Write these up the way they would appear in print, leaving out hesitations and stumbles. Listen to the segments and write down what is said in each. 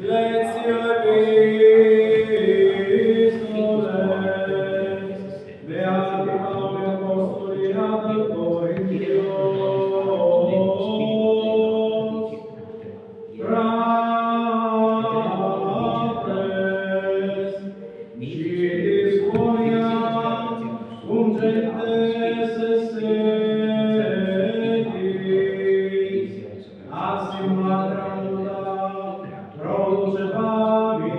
Lectio Epistoles, Beati Pauli Apostoli ad Corinthios, Fratres, citis quonia, cum gentes sedis, assimilatra multa, produce paghi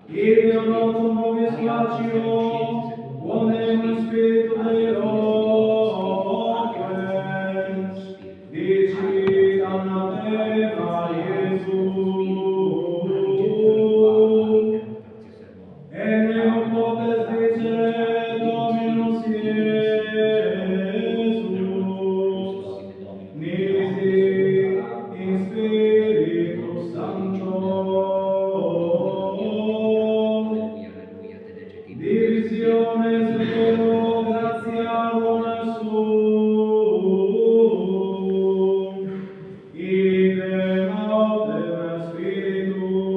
Ideo notum nobis facio, quondam spiritu Dei loquens, dicit anatema Iesus. Et nemo potes dicere Dominus Iesus, nisi in Spiritu Sancto. Divisiones vero gratiarum sum, idem autem Spiritus,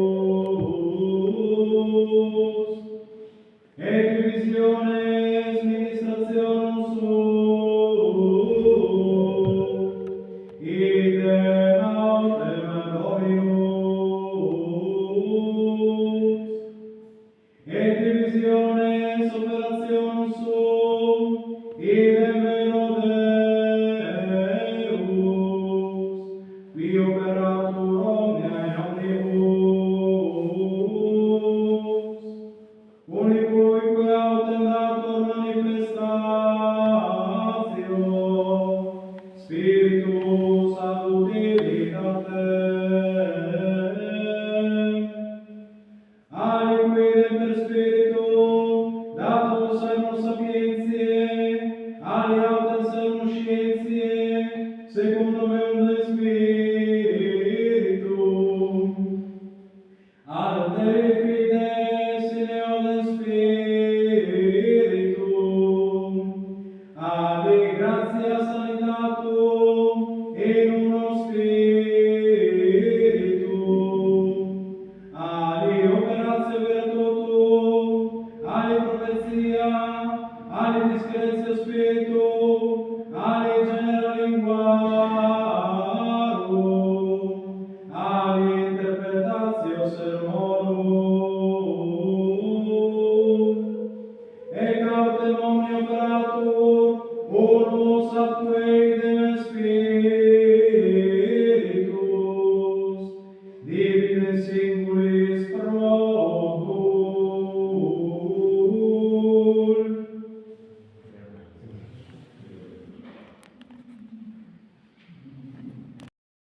et divisiones ministrationum sum, idem autem Dominus, et divisiones operationum sum, idem vero Deus, qui operatur omnia in omnibus, unicuique autem datur manifestatio, Spiritus ad utilitatem, aliquid per Spiritum datus servum sapientiae, ali autem servum scientiae, secundum